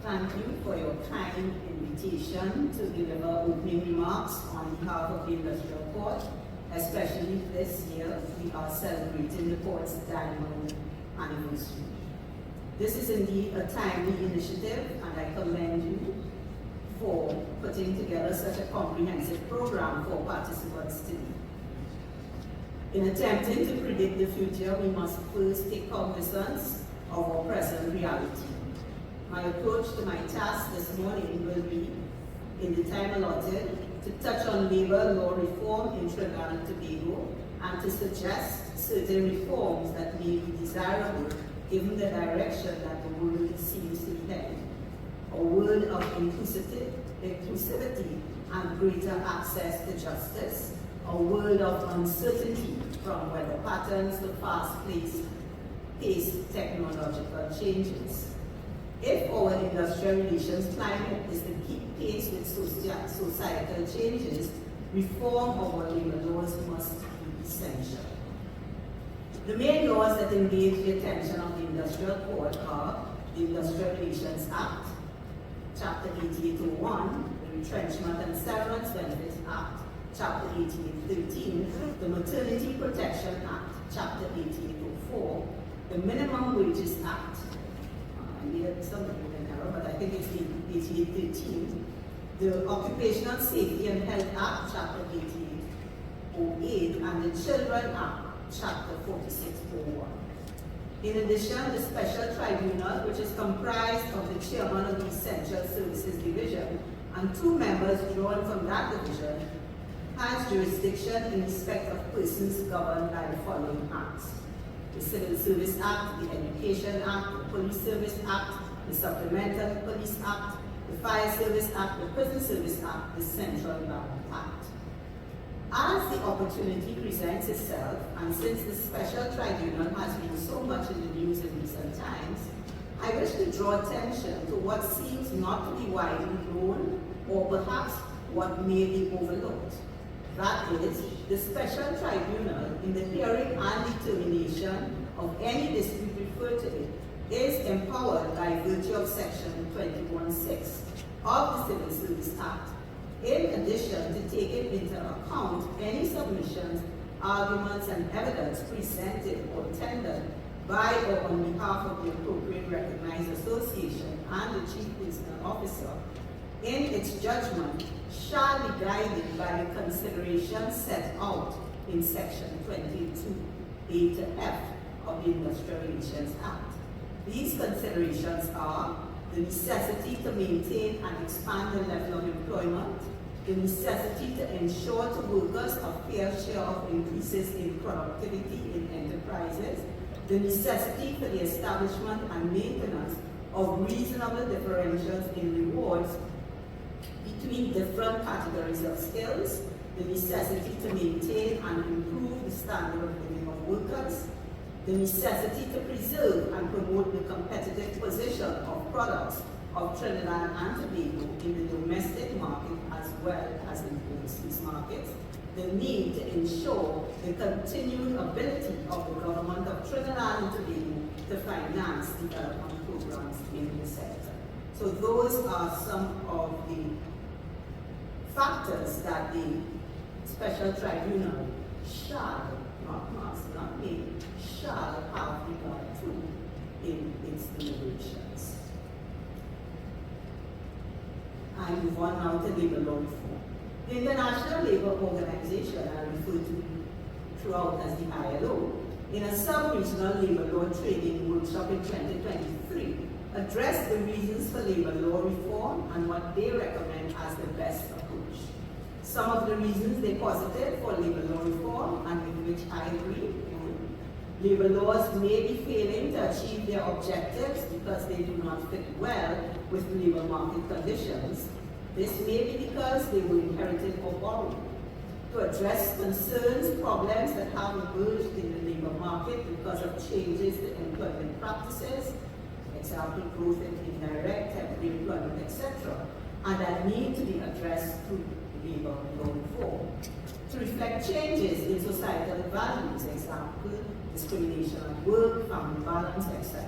Thank you for your kind invitation to deliver opening remarks on behalf of the Industrial Court. Especially this year, we are celebrating the court's diamond anniversary. This is indeed a timely initiative, and I commend you for putting together such a comprehensive program for participants today. In attempting to predict the future, we must first take cognizance of our present reality. My approach to my task this morning will be, in the time allotted, to touch on labor law reform in Trinidad and Tobago and to suggest certain reforms that may be desirable given the direction that the world seems to be heading. A world of inclusivity and greater access to justice, a world of uncertainty from weather patterns to fast-paced technological changes. If our industrial relations climate is to keep pace with societal changes, reform of our labor laws must be essential. The main laws that engage the attention of the Industrial Court are the Industrial Relations Act, Chapter 8801, the Retrenchment and Severance Benefits Act, Chapter 8813, the Maternity Protection Act, Chapter 8804, the Minimum Wages Act, I made something with an error, but I think it's the 8813, the Occupational Safety and Health Act, Chapter 8808, and the Children Act, Chapter 4601. In addition, the Special Tribunal, which is comprised of the Chairman of the Essential Services Division and 2 members drawn from that division, has jurisdiction in respect of persons governed by the following acts: the Civil Service Act, the Education Act, the Police Service Act, the Supplemental Police Act, the Fire Service Act, the Prison Service Act, the Central Bank Act. As the opportunity presents itself, and since the Special Tribunal has been so much in the news in recent times, I wish to draw attention to what seems not to be widely known, or perhaps what may be overlooked. That is, the Special Tribunal, in the hearing and determination of any dispute referred to it, is empowered by virtue of Section 21(6) of the Civil Service Act, in addition to taking into account any submissions, arguments, and evidence presented or tendered by or on behalf of the appropriate recognized association and the Chief Personal Officer, in its judgment, shall be guided by the considerations set out in Section 22A to F of the Industrial Relations Act. These considerations are the necessity to maintain and expand the level of employment, the necessity to ensure to workers a fair share of increases in productivity in enterprises, the necessity for the establishment and maintenance of reasonable differentials in rewards between different categories of skills, the necessity to maintain and improve the standard of living of workers, the necessity to preserve and promote the competitive position of products of Trinidad and Tobago in the domestic market as well as in overseas markets, the need to ensure the continued ability of the government of Trinidad and Tobago to finance development programs in the sector. So those are some of the factors that the Special Tribunal shall, not must, not may, shall have regard to in its deliberations. I move on now to labor law reform. The International Labour Organization, I refer to throughout as the ILO, in a sub-regional labor law training workshop in 2023, addressed the reasons for labor law reform and what they recommend as the best approach. Some of the reasons they posited for labor law reform, and with which I agree, labor laws may be failing to achieve their objectives because they do not fit well with labor market conditions. This may be because they were inherited or borrowed. To address concerns, problems that have emerged in the labor market because of changes to employment practices, example, growth in indirect, temporary employment, etc., and that need to be addressed through labor law reform. To reflect changes in societal values, example, discrimination at work, family balance, etc.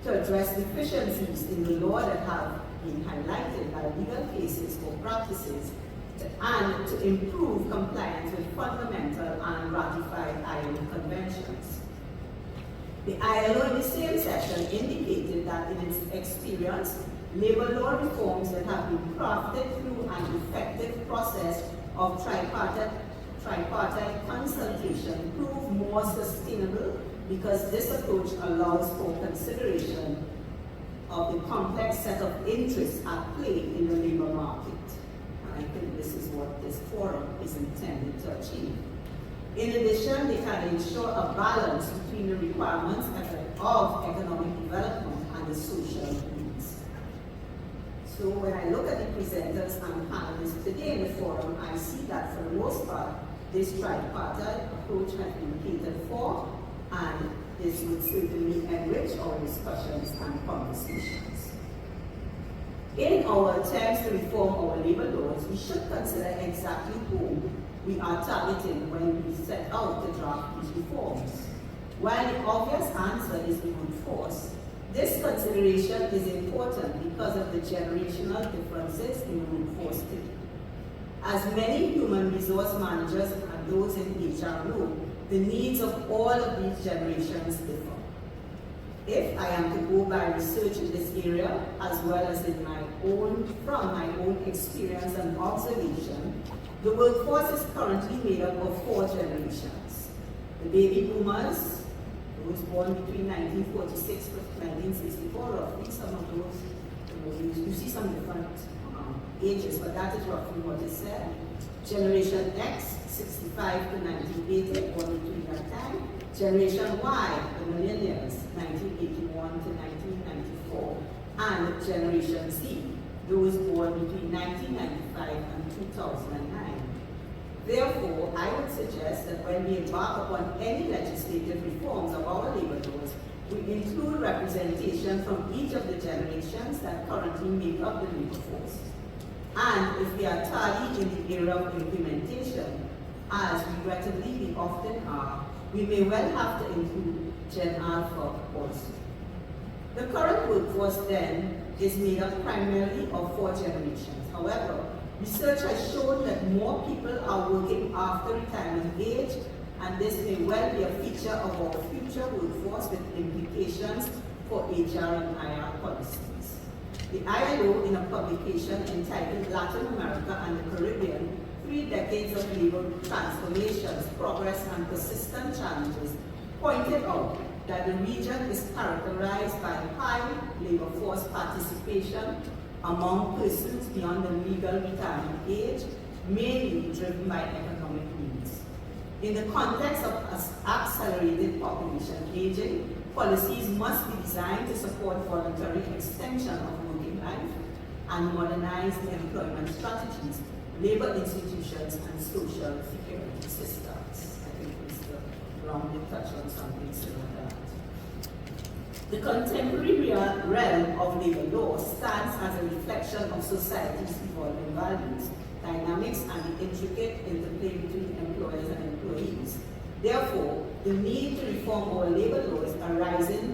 to address deficiencies in the law that have been highlighted by legal cases or practices, and to improve compliance with fundamental and ratified ILO conventions. The ILO in the same session indicated that in its experience, labor law reforms that have been crafted through an effective process of tripartite consultation prove more sustainable because this approach allows for consideration of the complex set of interests at play in the labor market. And I think this is what this forum is intended to achieve. In addition, they can ensure a balance between the requirements of economic development and the social needs. So when I look at the presenters and panelists today in the forum, I see that for the most part, this tripartite approach has been catered for, and this would certainly enrich our discussions and conversations. In our attempts to reform our labor laws, we should consider exactly who we are targeting when we set out to draft these reforms. While the obvious answer is brute force, this consideration is important because of the generational differences in brute force today. As many human resource managers and those in HR know, the needs of all of these generations differ. If I am to go by research in this area, as well as from my own experience and observation, the workforce is currently made up of 4 generations. The baby boomers, those born between 1946 to 1964, roughly, some of those, you see some different ages, but that is roughly what is said. Generation X, 65 to 1980, born between that time. Generation Y, the millennials, 1981 to 1994. And Generation Z, those born between 1995 and 2009. Therefore, I would suggest that when we embark upon any legislative reforms of our labor laws, we include representation from each of the generations that currently make up the labor force. And if we are tardy in the era of implementation, as regrettably we often are, we may well have to include Gen Alpha also. The current workforce then is made up primarily of 4 generations. However, research has shown that more people are working after retirement age, and this may well be a feature of our future workforce with implications for HR and IR policies. The ILO, in a publication entitled Latin America and the Caribbean, 3 Decades of Labor Transformations, Progress and Persistent Challenges, pointed out that the region is characterized by high labor force participation among persons beyond the legal retirement age, mainly driven by economic needs. In the context of accelerated population aging, policies must be designed to support voluntary extension of working life and modernize the employment strategies, labor institutions, and social security systems. I think Mr. Brown did touch on something similar to that. The contemporary realm of labor law stands as a reflection of society's evolving values, dynamics, and the intricate interplay between employers and employees. Therefore, the need to reform our labor laws arises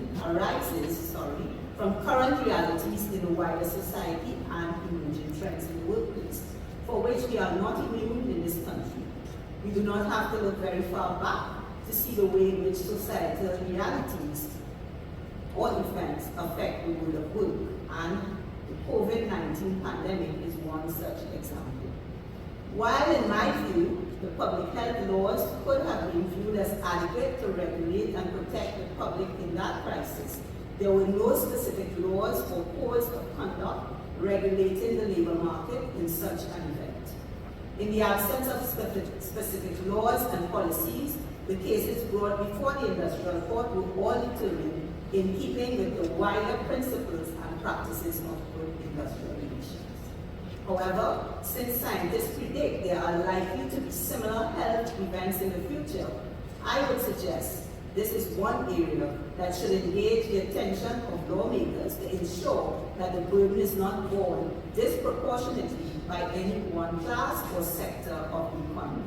from current realities in the wider society and emerging trends in the workplace, for which we are not immune in this country. We do not have to look very far back to see the way in which societal realities or events affect the world of work, and the COVID-19 pandemic is one such example. While in my view, the public health laws could have been viewed as adequate to regulate and protect the public in that crisis, there were no specific laws or codes of conduct regulating the labor market in such an event. In the absence of specific laws and policies, the cases brought before the industrial court were all determined in keeping with the wider principles and practices of good industrial relations. However, since scientists predict there are likely to be similar health events in the future, I would suggest this is one area that should engage the attention of lawmakers to ensure that the burden is not borne disproportionately by any one class or sector of the economy.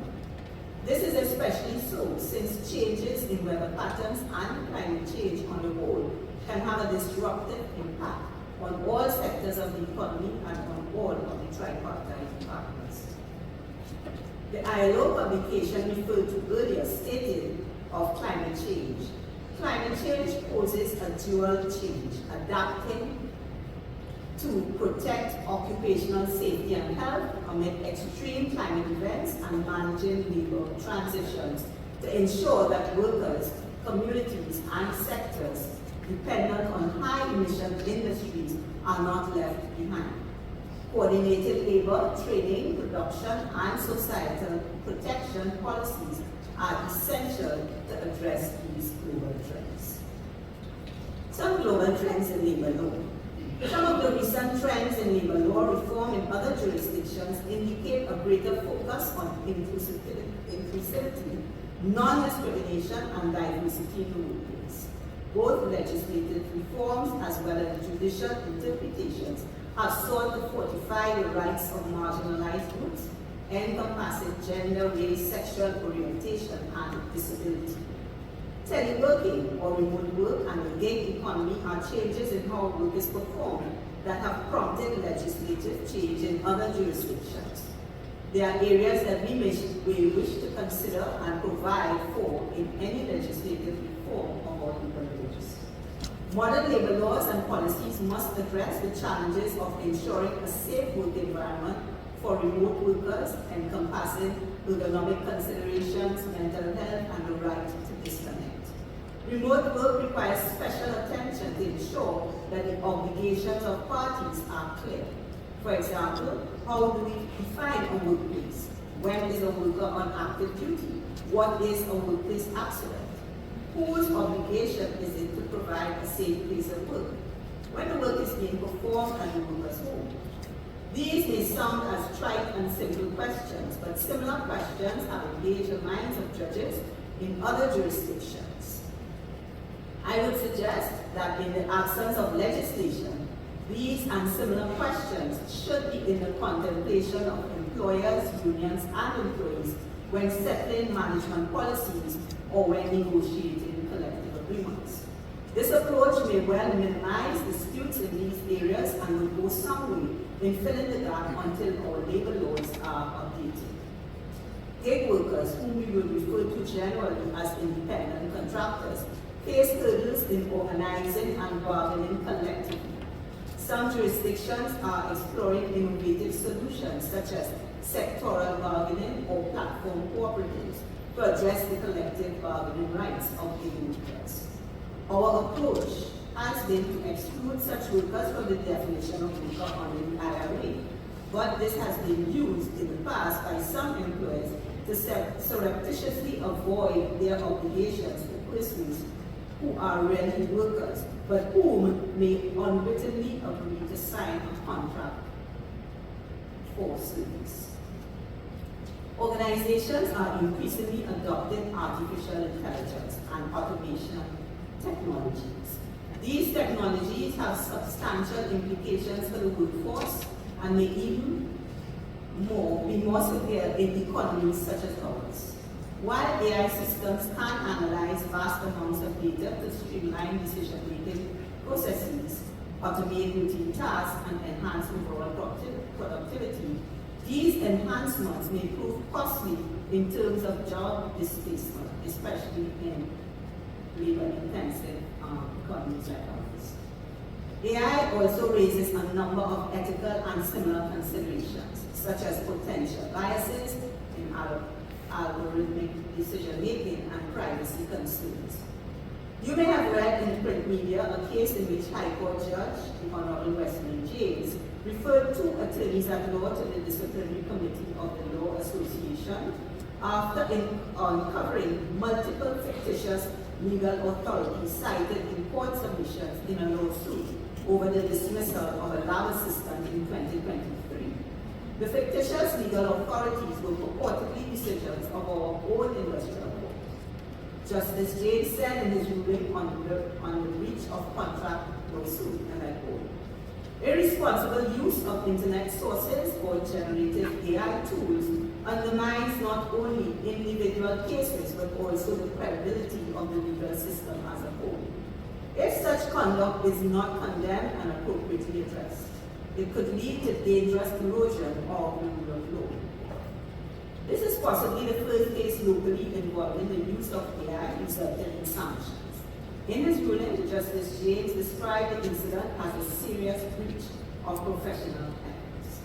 This is especially so since changes in weather patterns and climate change on the whole can have a disruptive impact on all sectors of the economy and on all of the tripartite partners. The ILO publication referred to earlier stated of climate change. Climate change poses a dual change, adapting to protect occupational safety and health amid extreme climate events and managing labor transitions to ensure that workers, communities, and sectors dependent on high-emission industries are not left behind. Coordinated labor, training, production, and societal protection policies are essential to address these global trends. Some global trends in labor law. Some of the recent trends in labor law reform in other jurisdictions indicate a greater focus on inclusivity, non-discrimination, and diversity in the workplace. Both legislative reforms as well as judicial interpretations have sought to fortify the rights of marginalized groups, encompassing gender, race, sexual orientation, and disability. Teleworking or remote work and the gig economy are changes in how work is performed that have prompted legislative change in other jurisdictions. There are areas that we wish to consider and provide for in any legislative reform of our labor laws. Modern labor laws and policies must address the challenges of ensuring a safe work environment for remote workers, encompassing ergonomic considerations, mental health, and the right to disconnect. Remote work requires special attention to ensure that the obligations of parties are clear. For example, how do we define a workplace? When is a worker on active duty? What is a workplace accident? Whose obligation is it to provide a safe place of work? When the work is being performed at the worker's home? These may sound as trite and simple questions, but similar questions have engaged the minds of judges in other jurisdictions. I would suggest that in the absence of legislation, these and similar questions should be in the contemplation of employers, unions, and employees when settling management policies or when negotiating collective agreements. This approach may well minimize disputes in these areas and will go some way in filling the gap until our labor laws are updated. Gig workers, whom we will refer to generally as independent contractors, face hurdles in organizing and bargaining collectively. Some jurisdictions are exploring innovative solutions such as sectoral bargaining or platform cooperatives to address the collective bargaining rights of gig workers. Our approach has been to exclude such workers from the definition of worker under the IRA, but this has been used in the past by some employers to surreptitiously avoid their obligations to persons who are really workers, but whom may unwittingly agree to sign a contract for service. Organizations are increasingly adopting artificial intelligence and automation technologies. These technologies have substantial implications for the workforce and may even be more severe in economies such as ours. While AI systems can analyze vast amounts of data to streamline decision-making processes, automate routine tasks, and enhance overall productivity, these enhancements may prove costly in terms of job displacement, especially in labor-intensive economies like ours. AI also raises a number of ethical and similar considerations, such as potential biases in algorithmic decision-making and privacy concerns. You may have read in print media a case in which High Court Judge, the Honorable Wesley James, referred two attorneys at law to the Disciplinary Committee of the Law Association after uncovering multiple fictitious legal authorities cited in court submissions in a lawsuit over the dismissal of a lab assistant in 2023. The fictitious legal authorities were purportedly decisions of our own industrial court. Justice James said in his ruling on the breach of contract lawsuit, and I quote, "Irresponsible use of internet sources or generative AI tools undermines not only individual cases but also the credibility of the legal system as a whole. If such conduct is not condemned and appropriately addressed, it could lead to dangerous erosion of the rule of law. This is possibly the first case locally involving the use of AI resulting in sanctions. In his ruling, Justice James described the incident as a serious breach of professional ethics.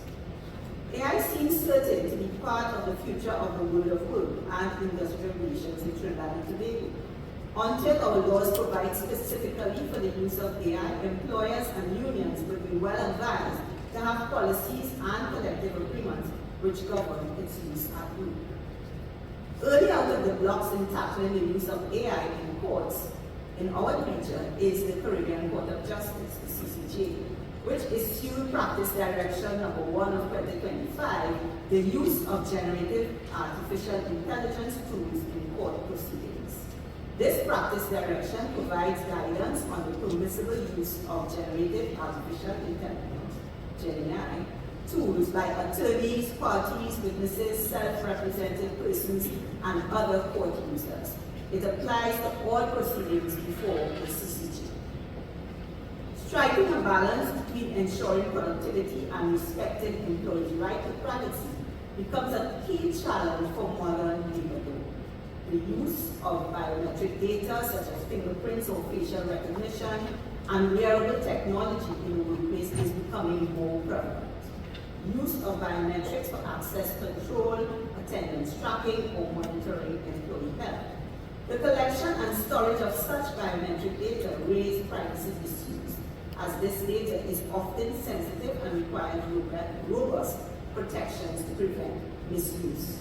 AI seems certain to be part of the future of the world of work and industrial relations in Trinidad and Tobago. Until our laws provide specifically for the use of AI, employers and unions will be well advised to have policies and collective agreements which govern its use at work. Early out of the blocks in tackling the use of AI in courts in our region is the Caribbean Court of Justice, the CCJ, which issued Practice Direction Number 1 of 2025, the use of generative artificial intelligence tools in court proceedings. This practice direction provides guidance on the permissible use of generative artificial intelligence, GenAI, tools by attorneys, parties, witnesses, self-represented persons, and other court users. It applies to all proceedings before the CCJ. Striking a balance between ensuring productivity and respecting employees' right to privacy becomes a key challenge for modern legal law. The use of biometric data such as fingerprints or facial recognition and wearable technology in the workplace is becoming more prevalent. Use of biometrics for access control, attendance tracking, or monitoring employee health. The collection and storage of such biometric data raise privacy issues, as this data is often sensitive and requires robust protections to prevent misuse.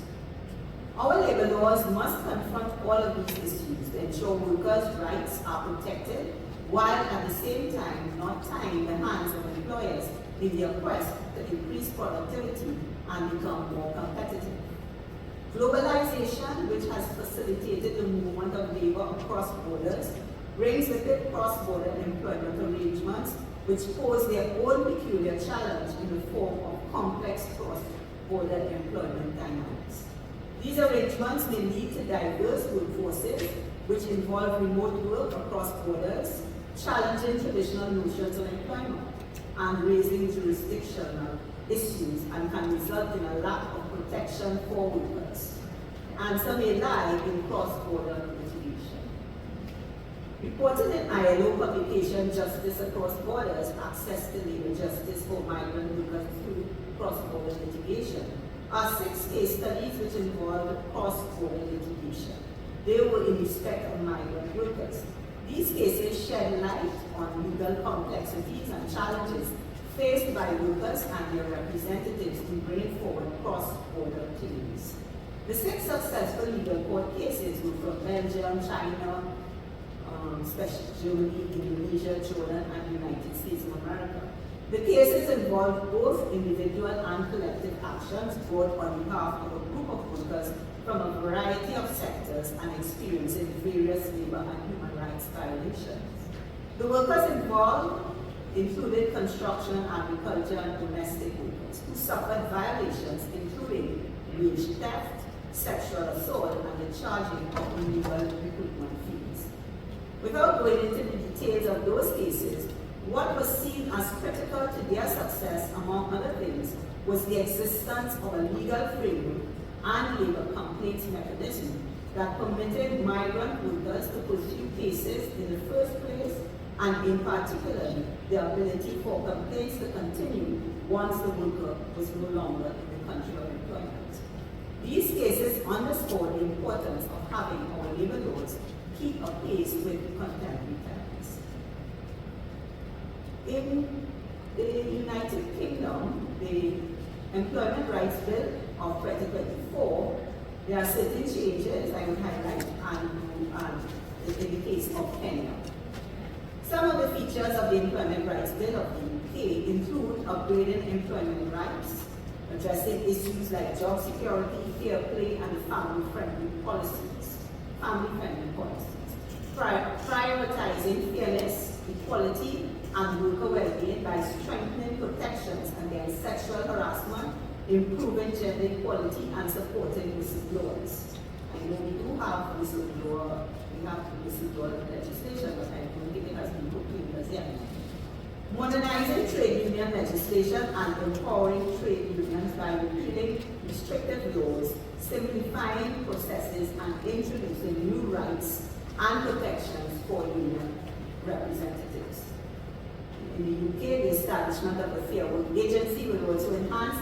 Our labor laws must confront all of these issues to ensure workers' rights are protected, while at the same time not tying the hands of employers in their quest to increase productivity and become more competitive. Globalization, which has facilitated the movement of labor across borders, brings with it cross-border employment arrangements which pose their own peculiar challenge in the form of complex cross-border employment dynamics. These arrangements may lead to diverse workforces which involve remote work across borders, challenging traditional notions of employment, and raising jurisdictional issues, and can result in a lack of protection for workers. Answer may lie in cross-border litigation. Reported in ILO publication Justice Across Borders, Access to Labor Justice for Migrant Workers Through Cross-Border Litigation, are 6 case studies which involve cross-border litigation. They were in respect of migrant workers. These cases shed light on legal complexities and challenges faced by workers and their representatives in bringing forward cross-border claims. The 6 successful legal court cases were from Belgium, China, Germany, Indonesia, Jordan, and the United States of America. The cases involved both individual and collective actions brought on behalf of a group of workers from a variety of sectors and experiencing various labor and human rights violations. The workers involved included construction, agriculture, and domestic workers who suffered violations including wage theft, sexual assault, and the charging of illegal recruitment fees. Without going into the details of those cases, what was seen as critical to their success, among other things, was the existence of a legal framework and labor complaints mechanism that permitted migrant workers to pursue cases in the first place, and in particular, the ability for complaints to continue once the worker was no longer in the country of employment. These cases underscore the importance of having our labor laws keep pace with contemporary times. In the United Kingdom, the Employment Rights Bill of 2024, there are certain changes I would highlight and in the case of Kenya. Some of the features of the Employment Rights Bill of the UK include upgrading employment rights, addressing issues like job security, fair play, and family-friendly policies, prioritizing fairness, equality, and worker well-being by strengthening protections against sexual harassment, improving gender equality, and supporting whistleblowers. I know we do have whistleblower legislation, but I don't think it has been proclaimed as yet. Modernizing trade union legislation and empowering trade unions by repealing restrictive laws, simplifying processes, and introducing new rights and protections for union representatives. In the UK, the establishment of the Fair Work Agency will also enhance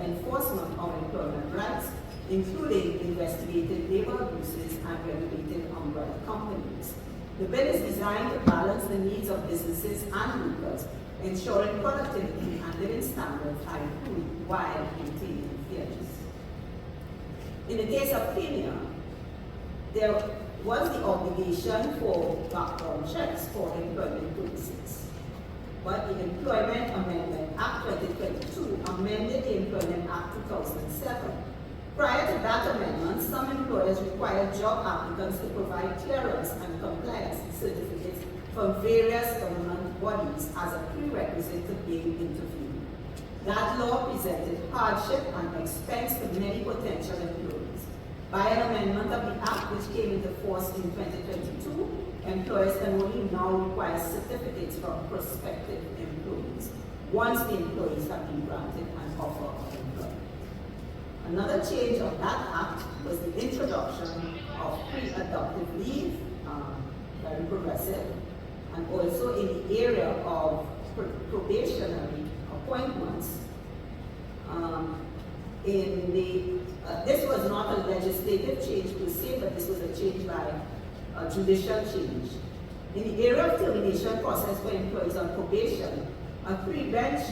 enforcement of employment rights, including investigating labor abuses and regulating umbrella companies. The bill is designed to balance the needs of businesses and workers, ensuring productivity and living standards are improved while maintaining fairness. In the case of Kenya, there was the obligation for background checks for employment purposes. But the Employment Amendment Act 2022 amended the Employment Act 2007. Prior to that amendment, some employers required job applicants to provide clearance and compliance certificates from various government bodies as a prerequisite to being interviewed. That law presented hardship and expense to many potential employees. By an amendment of the Act, which came into force in 2022, employers can only now require certificates from prospective employees once the employees have been granted an offer of employment. Another change of that act was the introduction of pre-adoptive leave, very progressive, and also in the area of probationary appointments. This was not a legislative change per se, but this was a change by a judicial change. In the area of termination process for employees on probation, a pre-bench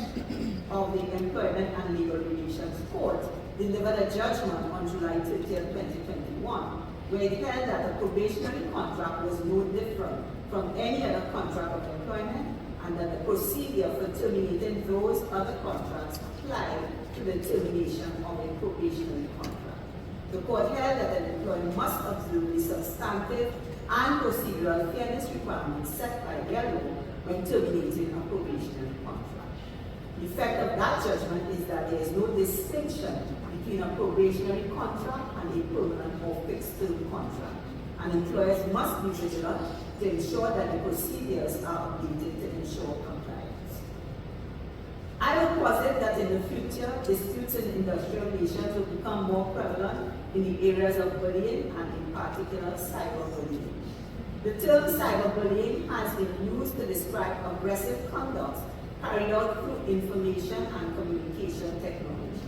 of the Employment and Labor Relations Court delivered a judgment on July 30, 2021, where it held that a probationary contract was no different from any other contract of employment, and that the procedure for terminating those other contracts applied to the termination of a probationary contract. The court held that an employer must observe the substantive and procedural fairness requirements set by their law when terminating a probationary contract. The effect of that judgment is that there is no distinction between a probationary contract and a permanent or fixed term contract, and employers must be vigilant to ensure that the procedures are updated to ensure compliance. I would posit that in the future, disputes in industrial relations will become more prevalent in the areas of bullying and in particular cyberbullying. The term cyberbullying has been used to describe aggressive conduct carried out through information and communication technologies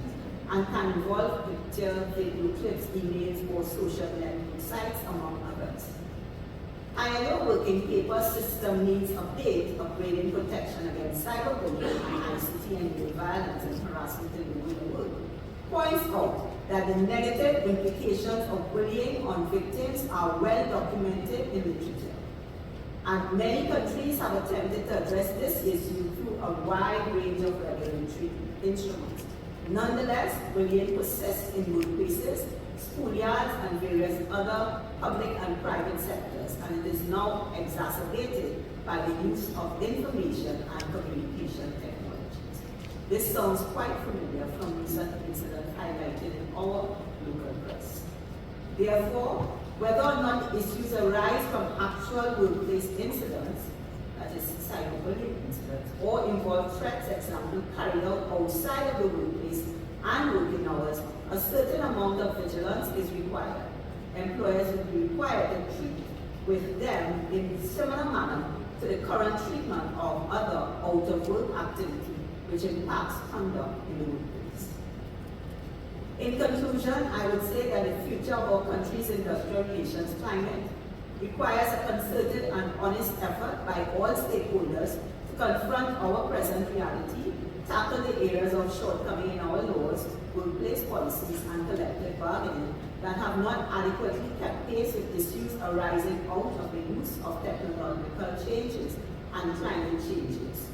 and can involve picture, video clips, emails, or social network sites, among others. ILO working paper system needs update, upgrading protection against cyberbullying and ICT and violence and harassment in the work, points out that the negative implications of bullying on victims are well documented in literature. And many countries have attempted to address this issue through a wide range of regulatory instruments. Nonetheless, bullying persists in workplaces, schoolyards, and various other public and private sectors, and it is now exacerbated by the use of information and communication technologies. This sounds quite familiar from recent incidents highlighted in our local press. Therefore, whether or not issues arise from actual workplace incidents, that is cyberbullying incidents, or involve threats, example, carried out outside of the workplace and working hours, a certain amount of vigilance is required. Employers will be required to treat with them in a similar manner to the current treatment of other out-of-work activity which impacts conduct in the workplace. In conclusion, I would say that the future of our country's industrial relations climate requires a concerted and honest effort by all stakeholders to confront our present reality, tackle the areas of shortcoming in our laws, workplace policies, and collective bargaining that have not adequately kept pace with issues arising out of the use of technological changes and climate changes.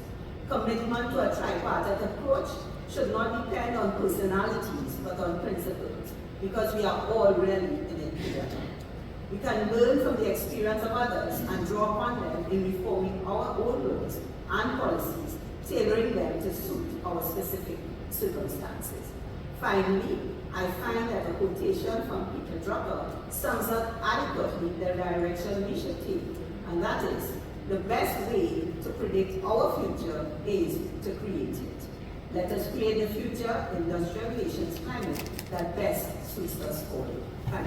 Commitment to a tripartite approach should not depend on personalities but on principles, because we are all really in it together. We can learn from the experience of others and draw upon them in reforming our own laws and policies, tailoring them to suit our specific circumstances. Finally, I find that a quotation from Peter Drucker sums up adequately the direction we should take, and that is, The best way to predict our future is to create it. Let us create the future industrial relations climate that best suits us all. Thank you.